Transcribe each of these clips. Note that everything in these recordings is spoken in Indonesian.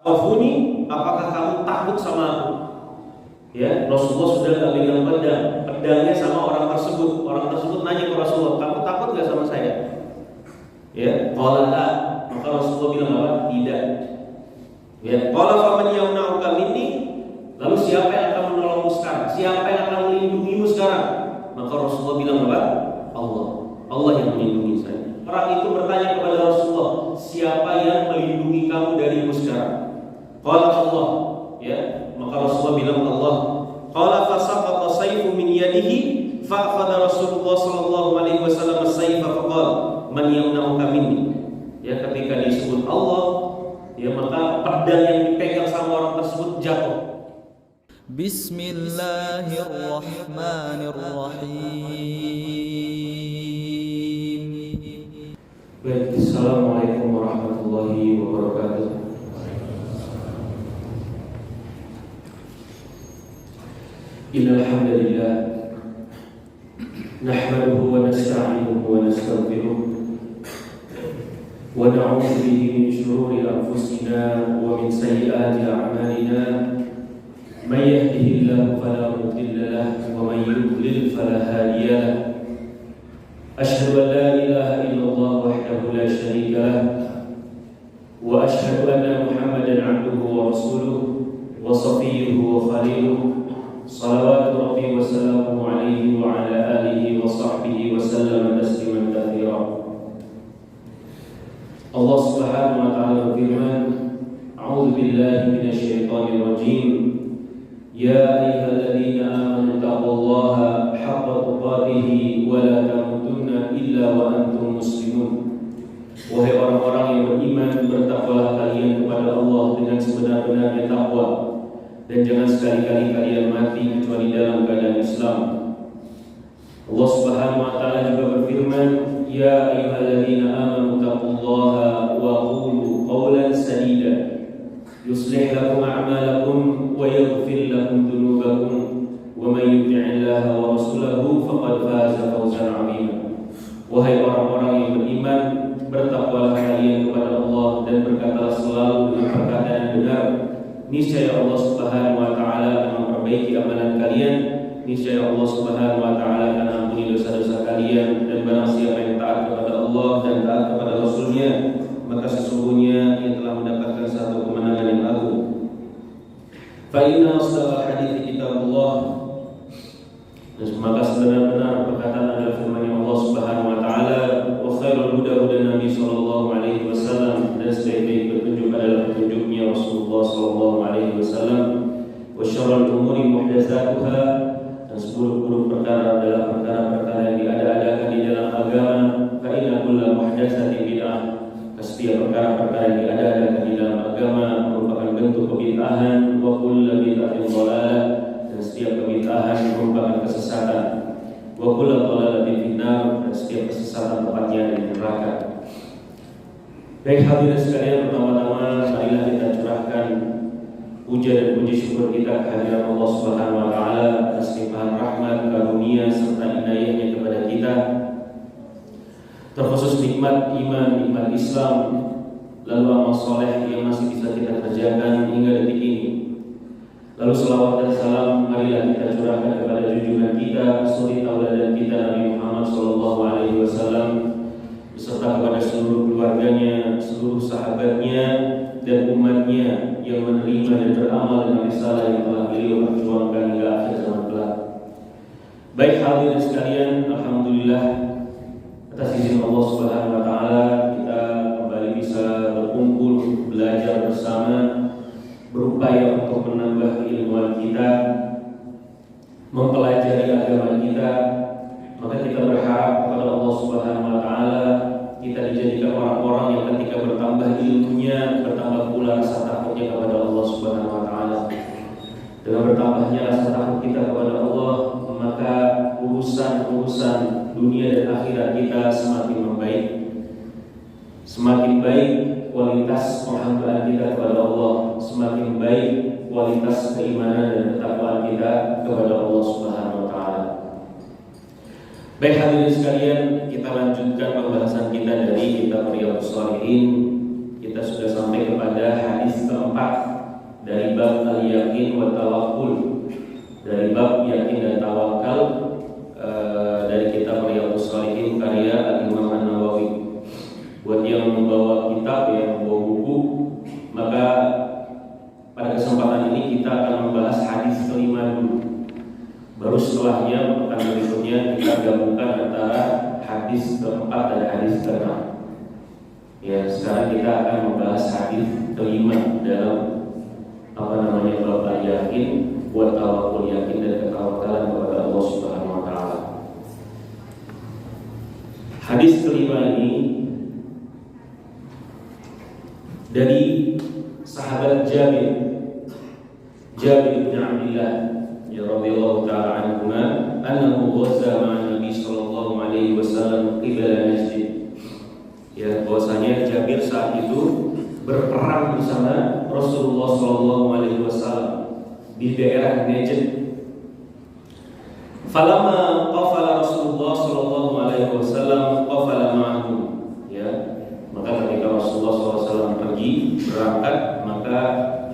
Khafuni, apakah kamu takut sama aku? Ya, Rasulullah sudah nggak pegang pedangnya sama orang tersebut. Orang tersebut nanya ke Rasulullah, kamu takut nggak sama saya? Ya, qala la. Maka Rasulullah bilang apa? Tidak. Ya, qala faman yamna'uka minni? Lalu siapa yang akan menolongmu sekarang? Siapa yang akan melindungimu sekarang? Maka Rasulullah bilang apa? Allah. Allah yang melindungi saya. Orang itu bertanya kepada Rasulullah, siapa yang melindungi kamu dariku sekarang? Qala Allah. Ya, maka Rasulullah bilang Allah. Qala fasaqata sayfu min yadihi fa akhadha Rasulullah sallallahu alaihi wasallam as-sayfa fa qala man yamna'uka minni. Ya, ketika disebut Allah, ya maka pedang yang dipegang sama orang tersebut jatuh. Bismillahirrahmanirrahim. Baik, assalamualaikum warahmatullahi wabarakatuh. Innal hamdalillah nahmaduhu wa nasta'inuhu wa nastaghfiruh wa na'udzu bihi min shururi anfusina wa min sayyiati a'malina. Man yahdihillahu fala mudilla lahu wa man yudlil fala hadiya lahu. Asyhadu an la ilaha illallah wahdahu la syarika lahu wa asyhadu anna Muhammadan 'abduhu wa rasuluhu wa safiyyuhu wa khaliluhu. Salawatu Rabbi wa salamuhu alaihi wa ala alihi wa sahbihi wa sallam tasliman katsira. Allah Subhanahu wa ta'ala berfirman, A'udzu billahi minasy syaithanir rajim. Ya ayyuhalladzina amanu taqullaha haqqa tuqatih wa la tamutunna illa wa antum muslimun. Wahai orang-orang yang beriman, bertakwalah kalian kepada Allah dengan sebenar-benarnya takwa, dan jangan sekali-kali kalian mati kecuali dalam keadaan Islam. Allah Subhanahu wa ta'ala juga berfirman, Ya ayyuhalladzina amanu taqullaha wa qulu qawlan sadida yuslih lakum a'malakum wa yaghfir lakum dhunubakum wa may yuti'illaha wa rasulahu faqad faza fawzan 'azima. Wahai orang-orang yang beriman, bertakwalah kalian kepada Allah dan berkatalah selalu dengan perkataan yang benar. Niscaya Allah Subhanahu wa ta'ala akan memperbaiki amalan kalian. Niscaya Allah Subhanahu wa ta'ala akan ampuni dosa-dosa kalian. Dan barang siapa yang taat kepada Allah dan taat kepada Rasulnya, maka sesungguhnya ia telah mendapatkan satu kemenangan yang agung. Fa inna asdaqal hadiits kitabullah. Dan maka sebenar-benar perkataan adalah firman Allah Subhanahu wa ta'ala, wa khairul huda huda Nabi sallallahu alaihi wasallam, dan sebaik-baik petunjuk adalah petunjuknya Rasulullah sallallahu alaihi wasallam. Wa syarrul umuri muhdatsatuha, dan seburuk-buruk perkara adalah perkara-perkara yang diada-adakan di dalam agama. Fa inna kulla muhdatsatin bid'ah. Setiap perkara-perkara yang diada-adakan di dalam agama merupakan bentuk kebid'ahan. Wa kullu bid'atin dhalalah, dan setiap kebid'ahan merupakan kesesatan. Wa kullu dhalalatin finnar, dan setiap kesesatan tempatnya di neraka. Baik hadirin sekalian, pertama-tama marilah kita curahkan puja dan puji syukur kita kehadirat Allah Subhanahu wa ta'ala atas limpahan rahmat, karunia serta inayahnya kepada kita, terkhusus nikmat iman, nikmat Islam, lalu amal soleh yang masih bisa kita kerjakan hingga detik ini. Lalu selawat dan salam marilah kita curahkan kepada junjungan kita, suri tauladan kita Nabi Muhammad sallallahu alaihi wasallam, beserta kepada seluruh keluarganya, seluruh sahabatnya dan umatnya yang menerima dan beramal dengan risalah yang telah beliau perjuangkan hingga akhir zaman kelak. Baik hadirin sekalian, alhamdulillah atas izin Allah Subhanahu wa ta'ala kita kembali bisa berkumpul, belajar bersama, berupaya untuk menambah keilmuan kita, mempelajari agama kita. Maka kita berharap kepada Allah Subhanahu wa ta'ala kita dijadikan orang-orang yang ketika bertambah ilmunya, bertambah pula rasa takutnya kepada Allah Subhanahu wa ta'ala. Dengan bertambahnya rasa takut kita kepada Allah, maka urusan-urusan dunia dan akhirat kita semakin membaik. Semakin baik kualitas penghambaan kita kepada Allah, semakin baik kualitas keimanan dan ketakwaan kita kepada Allah Subhanahu wa ta'ala. Baik hadirin sekalian, kita lanjutkan pembahasan kita dari kitab Riyadhus Shalihin. Kita sudah sampai kepada hadis keempat dari bab al-yakin wa tawakkul, dari bab yakin dan tawakal, dari kitab Riyadhus Shalihin karya Al-Imam An-Nawawi. Buat yang membawa kitab, yang membawa buku, maka pada kesempatan ini kita akan membahas hadis kelima dulu. Baru setelahnya pekan berikutnya kita gabungkan antara hadis keempat dan hadis keenam. Ya, sekarang kita akan membahas hadis kelima dalam bab yakin, buat tawakul, yakin dan ketawakalan kepada Allah Subhanahu wa taala. Hadis kelima ini dari sahabat Jabir bin Abdullah radhiyallahu ta'ala anhuma annahu ghazza ma'a Nabi sallallahu alaihi wasallam qibla Najd. Ya, bahwasanya Jabir saat itu berperang bersama Rasulullah sallallahu alaihi wasallam di daerah Najd. Falamma qafala Rasulullah sallallahu alaihi wasallam qafala ma'ahum. Ya, maka ketika Rasulullah SAW pergi berangkat, maka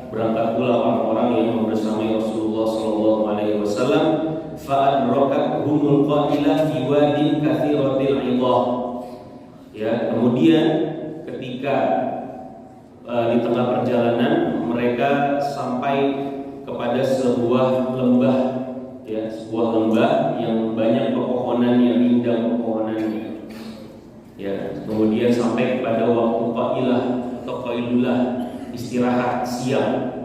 berangkat pula orang-orang yang membersamai Rasulullah Sallallahu Alaihi Wasallam. Fa'adrakathumul qailah fi wadin katsiratil 'idhah. Ya, kemudian ketika di tengah perjalanan mereka sampai kepada sebuah lembah, ya, sebuah lembah yang banyak pepohonannya, rindang pepohonannya. Ya, kemudian sampai kepada waktu qailah atau qailulah, istirahat siang.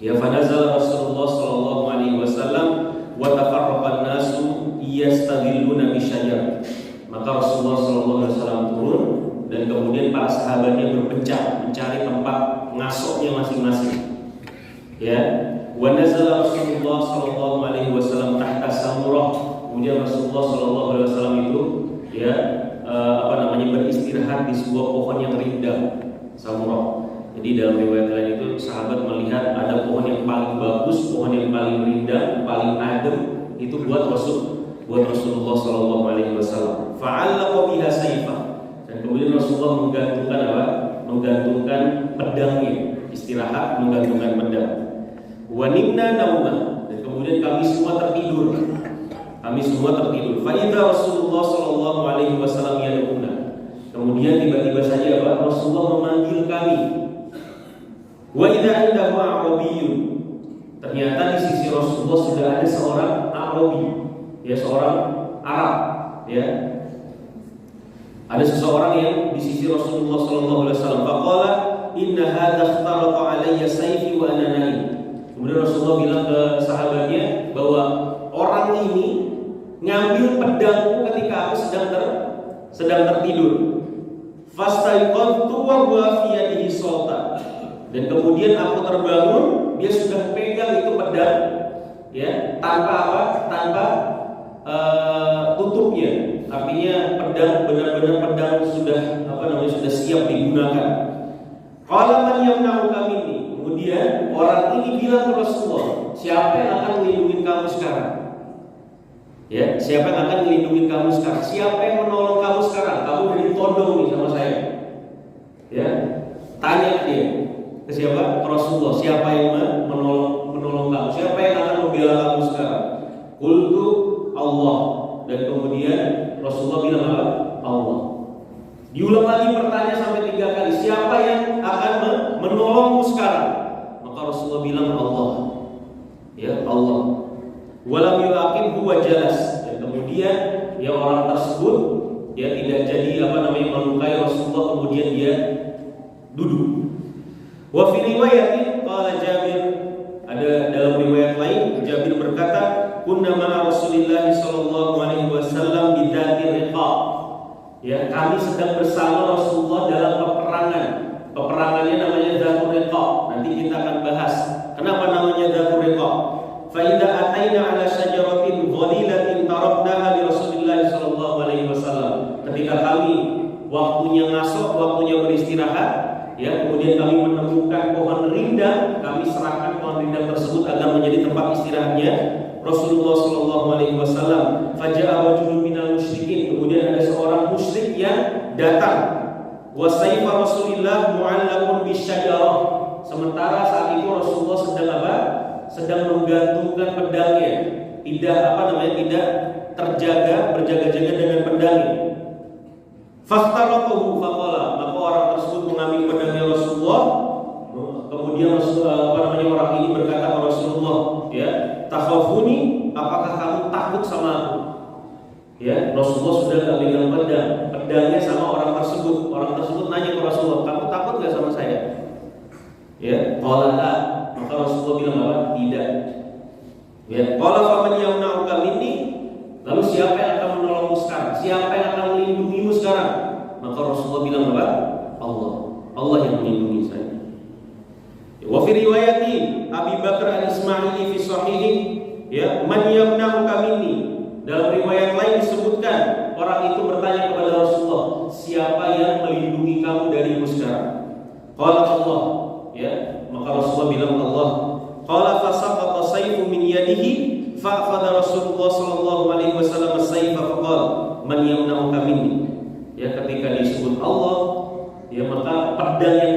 Ya, fanazala Rasulullah sallallahu alaihi wasallam wa tafarraqan nasu yastadilluna bisyajar. Maka Rasulullah sallallahu alaihi wasallam turun dan kemudian para sahabatnya berpencar mencari tempat ngasoknya masing-masing. Ya, wa nazala Rasulullah sallallahu alaihi wasallam tahta samurah. Kemudian Rasulullah sallallahu alaihi wasallam itu beristirahat di sebuah pohon yang rindang, samurah. Jadi dalam riwayat lain itu sahabat melihat ada pohon yang paling bagus, pohon yang paling rindang, paling adem, itu buat Rasulullah sallallahu alaihi wasallam. Fa'allaqa biha sayfah. Dan kemudian Rasulullah menggantungkan menggantungkan pedangnya, istirahat menggantungkan pedang. Wa nimna nauma. Dan kemudian kami semua tertidur. Fa idza Rasulullah sallallahu alaihi wasallam yad'una. Kemudian tiba-tiba saja Rasulullah memanggil kami. Wa idza indahu a'rabiyyun. Ternyata di sisi Rasulullah sudah ada seorang Arabi, ya, seorang Arab, ya. Ada seseorang yang di sisi Rasulullah sallallahu alaihi wasallam. Faqala inna hadza ikhtaraqa alayya sayfi wa ana naim. Kemudian Rasulullah bilang ke sahabatnya bahwa orang ini ngambil pedangku ketika aku sedang tertidur. Fastaiqantu wa huwa fi yadihi sultan. Dan kemudian aku terbangun, dia sudah pegang itu pedang, ya, tanpa tutupnya. Artinya pedang benar-benar pedang sudah sudah siap digunakan. Qala man yamna'uka minni. Kemudian orang ini bilang ke Rasulullah, siapa yang akan melindungi kamu sekarang? Ya, siapa yang akan melindungi kamu sekarang? Siapa yang menolong kamu sekarang? Kamu udah ditodong nih sama saya. Ya, tanya dia ke siapa? Ke Rasulullah. Siapa yang menolong kamu? Siapa yang akan membela kamu sekarang? Qultu Allah. Dan kemudian Rasulullah bilang apa? Allah. Diulang lagi pertanyaan sampai 3 kali. Siapa yang akan menolongmu sekarang? Maka Rasulullah bilang Allah. Ya, Allah. Walam yu'aqib huwa jalas. Dan kemudian ya orang tersebut dia tidak jadi melukai Rasulullah, kemudian dia duduk. Wa fi riwayatin qala Jabir, ada dalam riwayat lain Jabir berkata, kunna ma'a Rasulillah sallallahu alaihi wasallam bi dzati riqa. Ya, kami sedang bersama Rasulullah dalam peperangan. Peperangannya namanya Dzatur Riqa. Nanti kita akan bahas kenapa namanya Dzatur Riqa. Fa idza ataina ala syajaratin dhalilatin taraknaha li Rasulillah sallallahu alaihi wasallam. Ketika kami waktunya ngasok, waktunya beristirahat, ya, kemudian kami menemukan pohon rindang, kami serahkan pohon rindang tersebut agar menjadi tempat istirahatnya Rasulullah sallallahu alaihi wasallam. Faja'a rajulun minal musyrikin. Kemudian ada seorang musyrik yang datang, wa sayfa Rasulillah mu'allaqun bisyajarah. Sementara saat itu Rasulullah sedang apa? Sedang menggantungkan pedangnya. Tidak terjaga, berjaga-jaga dengan pedangnya. Fastaraqahu faqala, maka orang tersebut mengambil pedangnya Rasulullah. Kemudian orang ini berkata kepada Rasulullah, ya, takhafuni, apakah kamu takut sama aku? Ya, Rasulullah sudah tidak pegang pedangnya sama orang tersebut. Orang tersebut nanya ke Rasulullah, kamu takut nggak sama saya? Ya, qala la, maka Rasulullah bilang apa? Tidak. Ya, qala faman yamna'uka minni, lalu siapa yang akan menolongmu sekarang? Siapa yang akan melindungimu sekarang? Maka Rasulullah bilang apa? Allah. Allah yang melindungi saya. Wa fi riwayati Abi Bakar al-Ismaili fi sahihi, ya, man yamna'uka minni. Dalam riwayat lain disebutkan orang itu bertanya kepada Rasulullah, siapa yang melindungi kamu dariku sekarang? Qala Allah, ya, maka Rasulullah bilang Allah. Qala fasaqata sayfu min yadihi fa'akhadha Rasulullah sallallahu alaihi wasallam as-sayfa faqala man yamna'uka minni. Ya, ketika disebut Allah, ya, maka pedang yang